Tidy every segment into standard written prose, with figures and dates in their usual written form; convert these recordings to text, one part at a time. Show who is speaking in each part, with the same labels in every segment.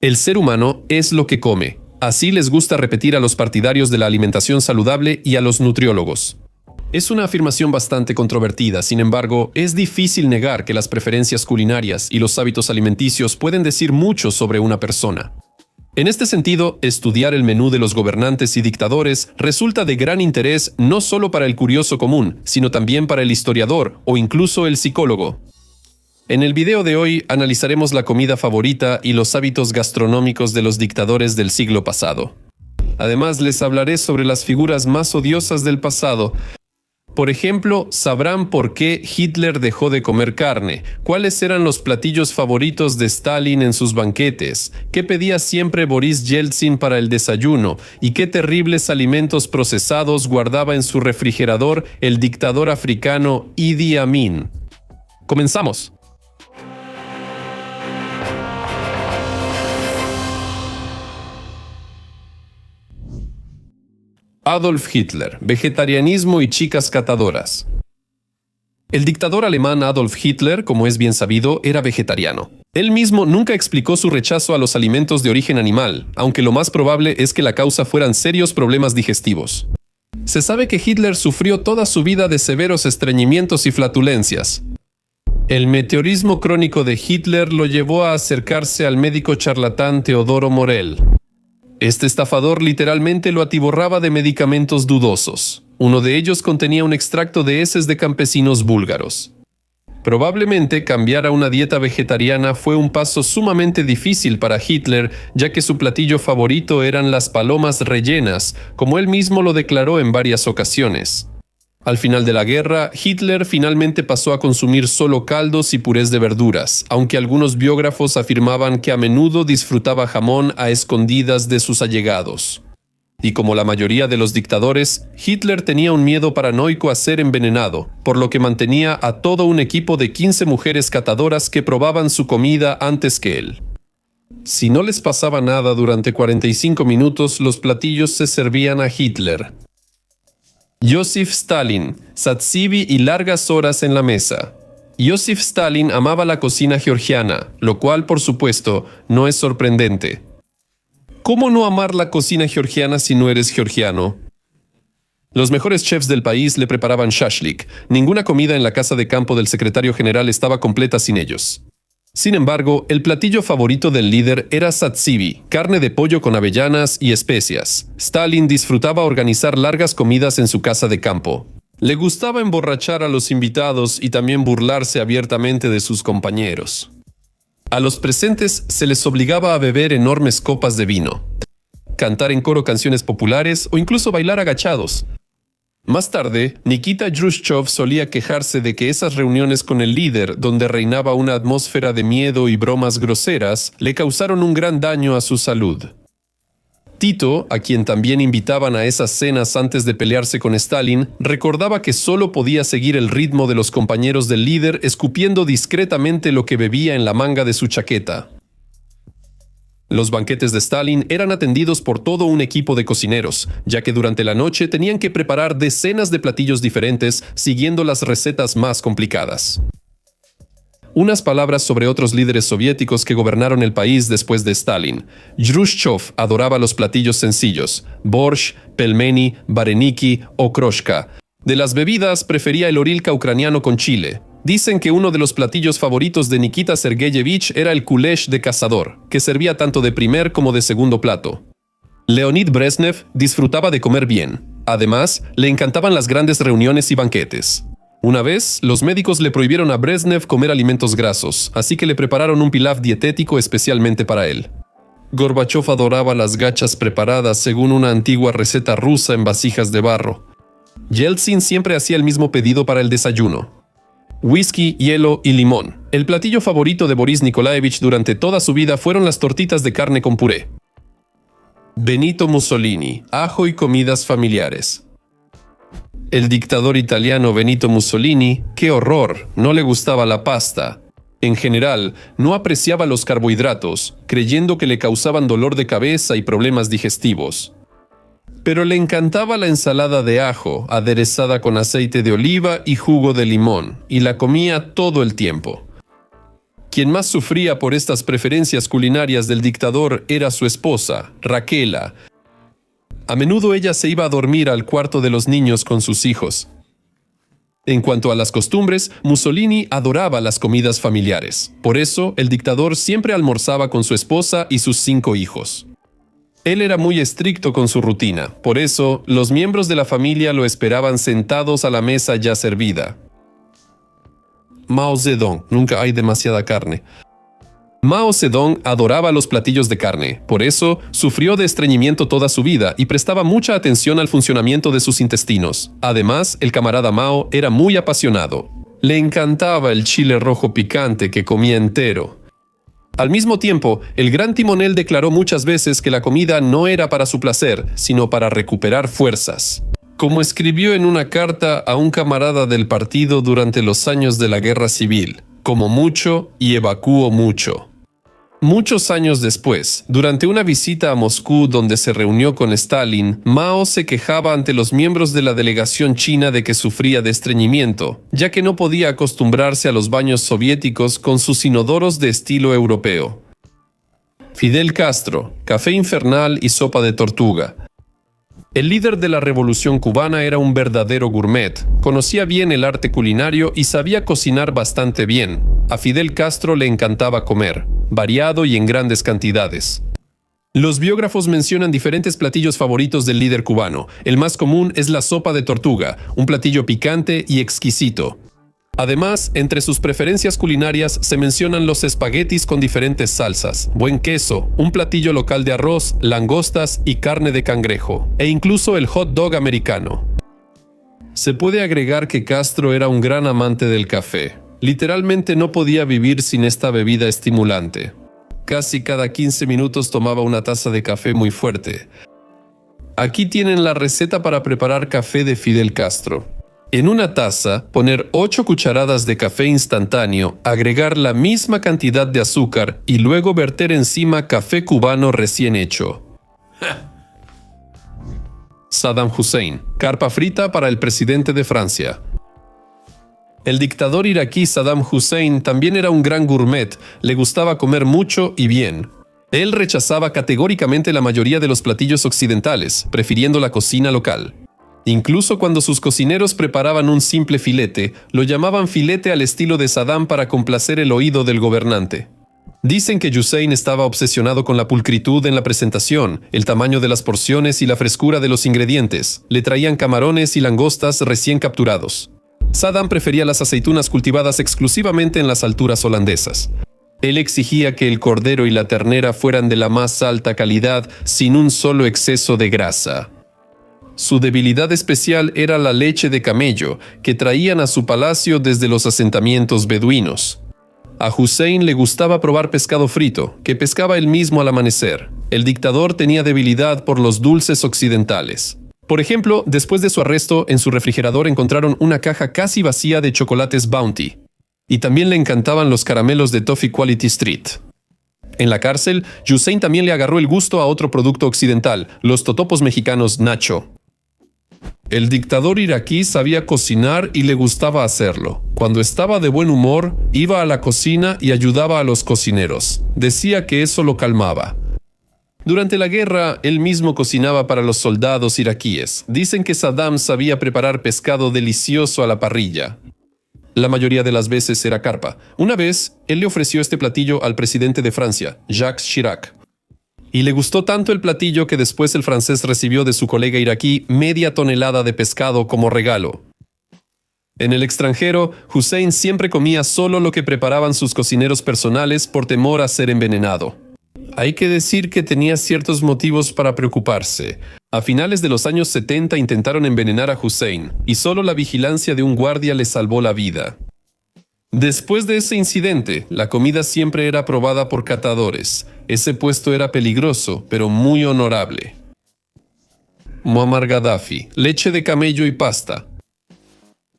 Speaker 1: El ser humano es lo que come. Así les gusta repetir a los partidarios de la alimentación saludable y a los nutriólogos. Es una afirmación bastante controvertida, sin embargo, es difícil negar que las preferencias culinarias y los hábitos alimenticios pueden decir mucho sobre una persona. En este sentido, estudiar el menú de los gobernantes y dictadores resulta de gran interés no solo para el curioso común, sino también para el historiador o incluso el psicólogo. En el video de hoy analizaremos la comida favorita y los hábitos gastronómicos de los dictadores del siglo pasado. Además, les hablaré sobre las figuras más odiosas del pasado. Por ejemplo, sabrán por qué Hitler dejó de comer carne, cuáles eran los platillos favoritos de Stalin en sus banquetes, qué pedía siempre Boris Yeltsin para el desayuno y qué terribles alimentos procesados guardaba en su refrigerador el dictador africano Idi Amin. ¡Comenzamos! Adolf Hitler, vegetarianismo y chicas catadoras. El dictador alemán Adolf Hitler, como es bien sabido, era vegetariano. Él mismo nunca explicó su rechazo a los alimentos de origen animal, aunque lo más probable es que la causa fueran serios problemas digestivos. Se sabe que Hitler sufrió toda su vida de severos estreñimientos y flatulencias. El meteorismo crónico de Hitler lo llevó a acercarse al médico charlatán Teodoro Morell. Este estafador literalmente lo atiborraba de medicamentos dudosos. Uno de ellos contenía un extracto de heces de campesinos búlgaros. Probablemente cambiar a una dieta vegetariana fue un paso sumamente difícil para Hitler, ya que su platillo favorito eran las palomas rellenas, como él mismo lo declaró en varias ocasiones. Al final de la guerra, Hitler finalmente pasó a consumir solo caldos y purés de verduras, aunque algunos biógrafos afirmaban que a menudo disfrutaba jamón a escondidas de sus allegados. Y como la mayoría de los dictadores, Hitler tenía un miedo paranoico a ser envenenado, por lo que mantenía a todo un equipo de 15 mujeres catadoras que probaban su comida antes que él. Si no les pasaba nada durante 45 minutos, los platillos se servían a Hitler. Joseph Stalin, tzatziki y largas horas en la mesa. Joseph Stalin amaba la cocina georgiana, lo cual, por supuesto, no es sorprendente. ¿Cómo no amar la cocina georgiana si no eres georgiano? Los mejores chefs del país le preparaban shashlik. Ninguna comida en la casa de campo del secretario general estaba completa sin ellos. Sin embargo, el platillo favorito del líder era tzatziki, carne de pollo con avellanas y especias. Stalin disfrutaba organizar largas comidas en su casa de campo. Le gustaba emborrachar a los invitados y también burlarse abiertamente de sus compañeros. A los presentes se les obligaba a beber enormes copas de vino, cantar en coro canciones populares o incluso bailar agachados. Más tarde, Nikita Khrushchev solía quejarse de que esas reuniones con el líder, donde reinaba una atmósfera de miedo y bromas groseras, le causaron un gran daño a su salud. Tito, a quien también invitaban a esas cenas antes de pelearse con Stalin, recordaba que solo podía seguir el ritmo de los compañeros del líder escupiendo discretamente lo que bebía en la manga de su chaqueta. Los banquetes de Stalin eran atendidos por todo un equipo de cocineros, ya que durante la noche tenían que preparar decenas de platillos diferentes siguiendo las recetas más complicadas. Unas palabras sobre otros líderes soviéticos que gobernaron el país después de Stalin. Khrushchev adoraba los platillos sencillos: borscht, pelmeni, vareniki o kroshka. De las bebidas prefería el orilka ucraniano con chile. Dicen que uno de los platillos favoritos de Nikita Sergeyevich era el kulesh de cazador, que servía tanto de primer como de segundo plato. Leonid Brezhnev disfrutaba de comer bien. Además, le encantaban las grandes reuniones y banquetes. Una vez, los médicos le prohibieron a Brezhnev comer alimentos grasos, así que le prepararon un pilaf dietético especialmente para él. Gorbachev adoraba las gachas preparadas según una antigua receta rusa en vasijas de barro. Yeltsin siempre hacía el mismo pedido para el desayuno: whisky, hielo y limón. El platillo favorito de Boris Nikolaevich durante toda su vida fueron las tortitas de carne con puré. Benito Mussolini, ajo y comidas familiares. El dictador italiano Benito Mussolini, ¡qué horror!, no le gustaba la pasta. En general, no apreciaba los carbohidratos, creyendo que le causaban dolor de cabeza y problemas digestivos. Pero le encantaba la ensalada de ajo, aderezada con aceite de oliva y jugo de limón, y la comía todo el tiempo. Quien más sufría por estas preferencias culinarias del dictador era su esposa, Raquela. A menudo ella se iba a dormir al cuarto de los niños con sus hijos. En cuanto a las costumbres, Mussolini adoraba las comidas familiares. Por eso, el dictador siempre almorzaba con su esposa y sus 5 hijos. Él era muy estricto con su rutina. Por eso, los miembros de la familia lo esperaban sentados a la mesa ya servida. Mao Zedong, nunca hay demasiada carne. Mao Zedong adoraba los platillos de carne, por eso sufrió de estreñimiento toda su vida y prestaba mucha atención al funcionamiento de sus intestinos. Además, el camarada Mao era muy apasionado. Le encantaba el chile rojo picante que comía entero. Al mismo tiempo, el gran timonel declaró muchas veces que la comida no era para su placer, sino para recuperar fuerzas. Como escribió en una carta a un camarada del partido durante los años de la Guerra Civil, como mucho y evacúo mucho. Muchos años después, durante una visita a Moscú donde se reunió con Stalin, Mao se quejaba ante los miembros de la delegación china de que sufría de estreñimiento, ya que no podía acostumbrarse a los baños soviéticos con sus inodoros de estilo europeo. Fidel Castro, café infernal y sopa de tortuga. El líder de la Revolución cubana era un verdadero gourmet, conocía bien el arte culinario y sabía cocinar bastante bien. A Fidel Castro le encantaba comer, variado y en grandes cantidades. Los biógrafos mencionan diferentes platillos favoritos del líder cubano. El más común es la sopa de tortuga, un platillo picante y exquisito. Además, entre sus preferencias culinarias se mencionan los espaguetis con diferentes salsas, buen queso, un platillo local de arroz, langostas y carne de cangrejo, e incluso el hot dog americano. Se puede agregar que Castro era un gran amante del café. Literalmente no podía vivir sin esta bebida estimulante. Casi cada 15 minutos tomaba una taza de café muy fuerte. Aquí tienen la receta para preparar café de Fidel Castro. En una taza, poner 8 cucharadas de café instantáneo, agregar la misma cantidad de azúcar y luego verter encima café cubano recién hecho. Saddam Hussein, carpa frita para el presidente de Francia. El dictador iraquí Saddam Hussein también era un gran gourmet, le gustaba comer mucho y bien. Él rechazaba categóricamente la mayoría de los platillos occidentales, prefiriendo la cocina local. Incluso cuando sus cocineros preparaban un simple filete, lo llamaban filete al estilo de Saddam para complacer el oído del gobernante. Dicen que Hussein estaba obsesionado con la pulcritud en la presentación, el tamaño de las porciones y la frescura de los ingredientes. Le traían camarones y langostas recién capturados. Saddam prefería las aceitunas cultivadas exclusivamente en las alturas holandesas. Él exigía que el cordero y la ternera fueran de la más alta calidad, sin un solo exceso de grasa. Su debilidad especial era la leche de camello, que traían a su palacio desde los asentamientos beduinos. A Hussein le gustaba probar pescado frito, que pescaba él mismo al amanecer. El dictador tenía debilidad por los dulces occidentales. Por ejemplo, después de su arresto, en su refrigerador encontraron una caja casi vacía de chocolates Bounty. Y también le encantaban los caramelos de Toffee Quality Street. En la cárcel, Hussein también le agarró el gusto a otro producto occidental, los totopos mexicanos Nacho. El dictador iraquí sabía cocinar y le gustaba hacerlo. Cuando estaba de buen humor, iba a la cocina y ayudaba a los cocineros. Decía que eso lo calmaba. Durante la guerra, él mismo cocinaba para los soldados iraquíes. Dicen que Saddam sabía preparar pescado delicioso a la parrilla. La mayoría de las veces era carpa. Una vez, él le ofreció este platillo al presidente de Francia, Jacques Chirac. Y le gustó tanto el platillo que después el francés recibió de su colega iraquí media tonelada de pescado como regalo. En el extranjero, Hussein siempre comía solo lo que preparaban sus cocineros personales por temor a ser envenenado. Hay que decir que tenía ciertos motivos para preocuparse. A finales de los años 70 intentaron envenenar a Hussein, y solo la vigilancia de un guardia le salvó la vida. Después de ese incidente, la comida siempre era probada por catadores. Ese puesto era peligroso, pero muy honorable. Muammar Gaddafi, leche de camello y pasta.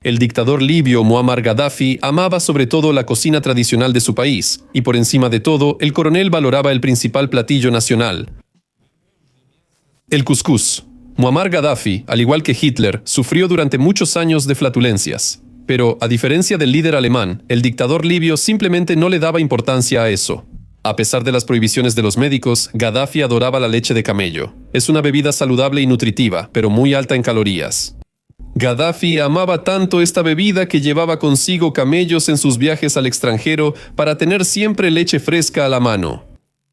Speaker 1: El dictador libio Muammar Gaddafi amaba sobre todo la cocina tradicional de su país, y por encima de todo, el coronel valoraba el principal platillo nacional: el cuscús. Muammar Gaddafi, al igual que Hitler, sufrió durante muchos años de flatulencias. Pero, a diferencia del líder alemán, el dictador libio simplemente no le daba importancia a eso. A pesar de las prohibiciones de los médicos, Gaddafi adoraba la leche de camello. Es una bebida saludable y nutritiva, pero muy alta en calorías. Gaddafi amaba tanto esta bebida que llevaba consigo camellos en sus viajes al extranjero para tener siempre leche fresca a la mano.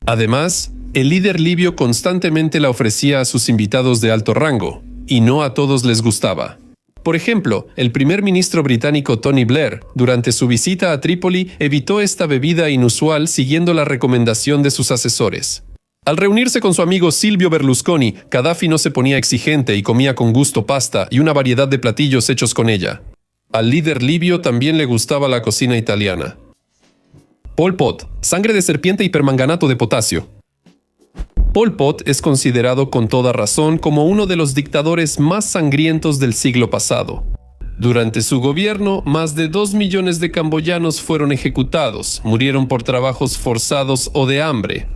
Speaker 1: Además, el líder libio constantemente la ofrecía a sus invitados de alto rango, y no a todos les gustaba. Por ejemplo, el primer ministro británico Tony Blair, durante su visita a Trípoli, evitó esta bebida inusual siguiendo la recomendación de sus asesores. Al reunirse con su amigo Silvio Berlusconi, Gaddafi no se ponía exigente y comía con gusto pasta y una variedad de platillos hechos con ella. Al líder libio también le gustaba la cocina italiana. Pol Pot, sangre de serpiente y permanganato de potasio. Pol Pot es considerado con toda razón como uno de los dictadores más sangrientos del siglo pasado. Durante su gobierno, más de 2 millones de camboyanos fueron ejecutados, murieron por trabajos forzados o de hambre.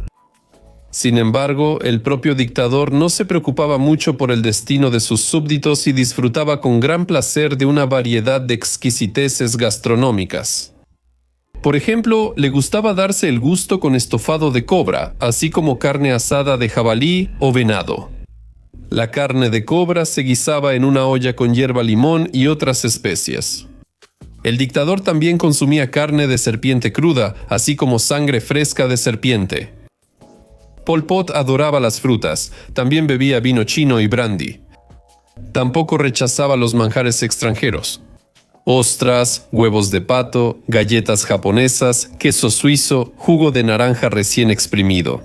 Speaker 1: Sin embargo, el propio dictador no se preocupaba mucho por el destino de sus súbditos y disfrutaba con gran placer de una variedad de exquisiteces gastronómicas. Por ejemplo, le gustaba darse el gusto con estofado de cobra, así como carne asada de jabalí o venado. La carne de cobra se guisaba en una olla con hierba limón y otras especias. El dictador también consumía carne de serpiente cruda, así como sangre fresca de serpiente. Pol Pot adoraba las frutas, también bebía vino chino y brandy. Tampoco rechazaba los manjares extranjeros. Ostras, huevos de pato, galletas japonesas, queso suizo, jugo de naranja recién exprimido.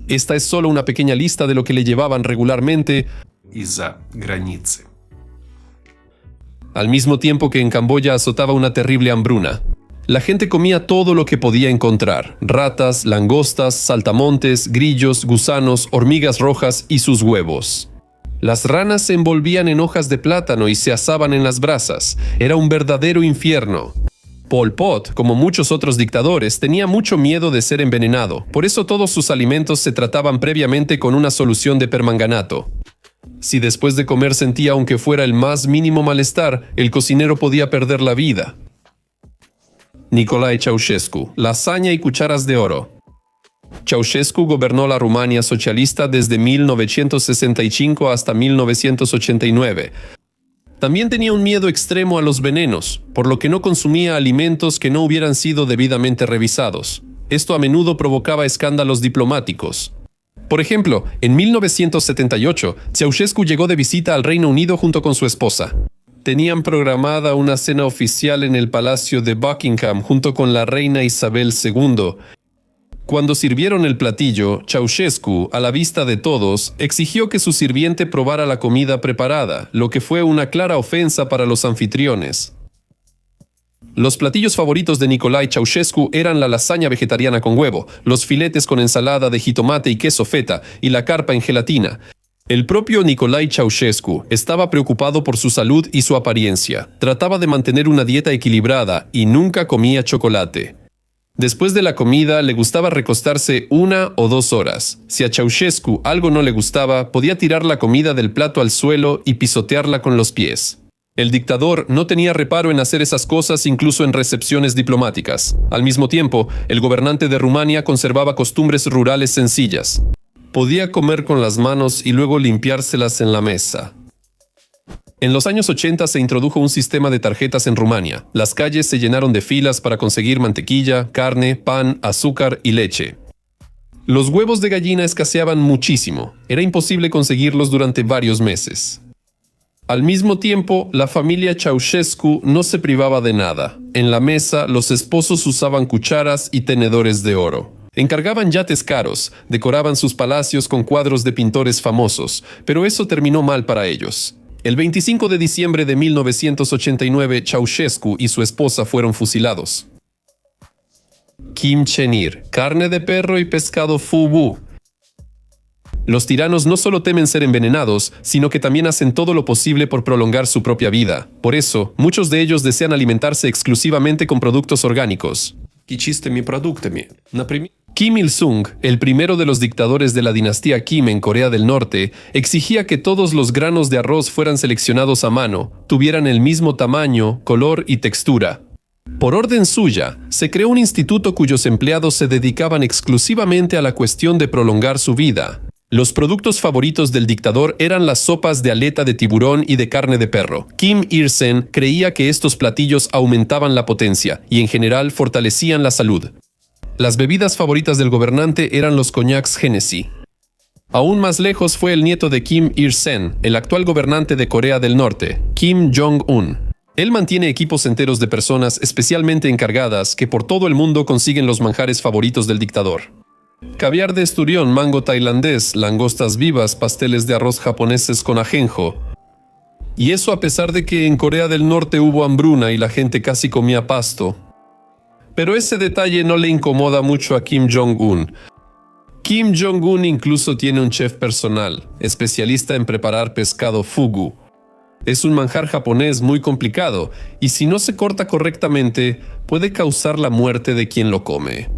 Speaker 1: Esta es solo una pequeña lista de lo que le llevaban regularmente
Speaker 2: из-за границы.
Speaker 1: al mismo tiempo que en Camboya azotaba una terrible hambruna. La gente comía todo lo que podía encontrar: ratas, langostas, saltamontes, grillos, gusanos, hormigas rojas y sus huevos. Las ranas se envolvían en hojas de plátano y se asaban en las brasas. Era un verdadero infierno. Pol Pot, como muchos otros dictadores, tenía mucho miedo de ser envenenado. Por eso todos sus alimentos se trataban previamente con una solución de permanganato. Si después de comer sentía aunque fuera el más mínimo malestar, el cocinero podía perder la vida. Nicolae Ceausescu, lasaña y cucharas de oro. Ceausescu gobernó la Rumania socialista desde 1965 hasta 1989. También tenía un miedo extremo a los venenos, por lo que no consumía alimentos que no hubieran sido debidamente revisados. Esto a menudo provocaba escándalos diplomáticos. Por ejemplo, en 1978, Ceausescu llegó de visita al Reino Unido junto con su esposa. Tenían programada una cena oficial en el Palacio de Buckingham junto con la reina Isabel II. Cuando sirvieron el platillo, Ceausescu, a la vista de todos, exigió que su sirviente probara la comida preparada, lo que fue una clara ofensa para los anfitriones. Los platillos favoritos de Nicolae Ceausescu eran la lasaña vegetariana con huevo, los filetes con ensalada de jitomate y queso feta, y la carpa en gelatina. El propio Nicolae Ceausescu estaba preocupado por su salud y su apariencia. Trataba de mantener una dieta equilibrada y nunca comía chocolate. Después de la comida, le gustaba recostarse 1 o 2 horas. Si a Ceausescu algo no le gustaba, podía tirar la comida del plato al suelo y pisotearla con los pies. El dictador no tenía reparo en hacer esas cosas incluso en recepciones diplomáticas. Al mismo tiempo, el gobernante de Rumania conservaba costumbres rurales sencillas. Podía comer con las manos y luego limpiárselas en la mesa. En los años 80 se introdujo un sistema de tarjetas en Rumania. Las calles se llenaron de filas para conseguir mantequilla, carne, pan, azúcar y leche. Los huevos de gallina escaseaban muchísimo. Era imposible conseguirlos durante varios meses. Al mismo tiempo, la familia Ceausescu no se privaba de nada. En la mesa, los esposos usaban cucharas y tenedores de oro. Encargaban yates caros, decoraban sus palacios con cuadros de pintores famosos, pero eso terminó mal para ellos. El 25 de diciembre de 1989, Ceausescu y su esposa fueron fusilados. Kim Chen-ir, carne de perro y pescado fugu. Los tiranos no solo temen ser envenenados, sino que también hacen todo lo posible por prolongar su propia vida. Por eso, muchos de ellos desean alimentarse exclusivamente con productos orgánicos. Kim Il-sung, el primero de los dictadores de la dinastía Kim en Corea del Norte, exigía que todos los granos de arroz fueran seleccionados a mano, tuvieran el mismo tamaño, color y textura. Por orden suya, se creó un instituto cuyos empleados se dedicaban exclusivamente a la cuestión de prolongar su vida. Los productos favoritos del dictador eran las sopas de aleta de tiburón y de carne de perro. Kim Il-sung creía que estos platillos aumentaban la potencia y en general fortalecían la salud. Las bebidas favoritas del gobernante eran los coñacs Hennessy. Aún más lejos fue el nieto de Kim Il-sung, el actual gobernante de Corea del Norte, Kim Jong-un. Él mantiene equipos enteros de personas especialmente encargadas que por todo el mundo consiguen los manjares favoritos del dictador. Caviar de esturión, mango tailandés, langostas vivas, pasteles de arroz japoneses con ajenjo. Y eso a pesar de que en Corea del Norte hubo hambruna y la gente casi comía pasto. Pero ese detalle no le incomoda mucho a Kim Jong-un. Kim Jong-un incluso tiene un chef personal, especialista en preparar pescado fugu. Es un manjar japonés muy complicado y si no se corta correctamente, puede causar la muerte de quien lo come.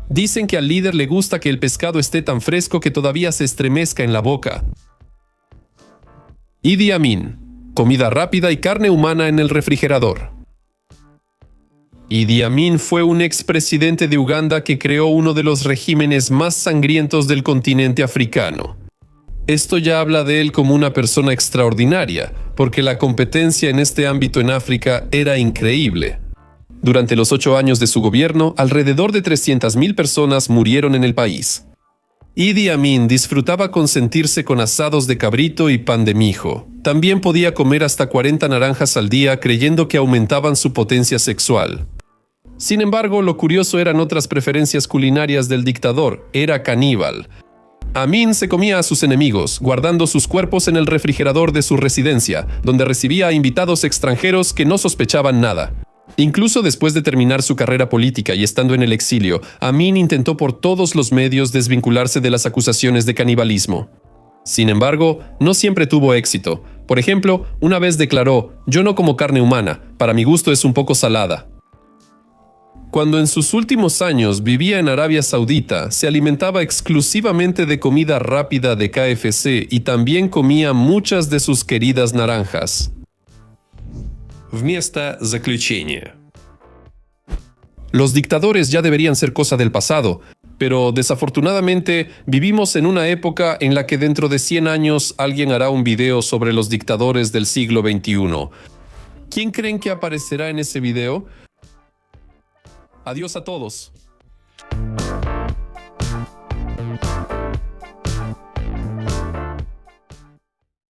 Speaker 1: Dicen que al líder le gusta que el pescado esté tan fresco que todavía se estremezca en la boca. Idi Amin. Comida rápida y carne humana en el refrigerador. Idi Amin fue un expresidente de Uganda que creó uno de los regímenes más sangrientos del continente africano. Esto ya habla de él como una persona extraordinaria, porque la competencia en este ámbito en África era increíble. Durante los 8 años de su gobierno, alrededor de 300.000 personas murieron en el país. Idi Amin disfrutaba consentirse con asados de cabrito y pan de mijo. También podía comer hasta 40 naranjas al día creyendo que aumentaban su potencia sexual. Sin embargo, lo curioso eran otras preferencias culinarias del dictador. Era caníbal. Amin se comía a sus enemigos, guardando sus cuerpos en el refrigerador de su residencia, donde recibía a invitados extranjeros que no sospechaban nada. Incluso después de terminar su carrera política y estando en el exilio, Amin intentó por todos los medios desvincularse de las acusaciones de canibalismo. Sin embargo, no siempre tuvo éxito. Por ejemplo, una vez declaró: «Yo no como carne humana, para mi gusto es un poco salada». Cuando en sus últimos años vivía en Arabia Saudita, se alimentaba exclusivamente de comida rápida de KFC y también comía muchas de sus queridas naranjas.
Speaker 2: Вместо заключения.
Speaker 1: Los dictadores ya deberían ser cosa del pasado, pero desafortunadamente vivimos en una época en la que dentro de 100 años alguien hará un video sobre los dictadores del siglo XXI. ¿Quién creen que aparecerá en ese video? Adiós a todos.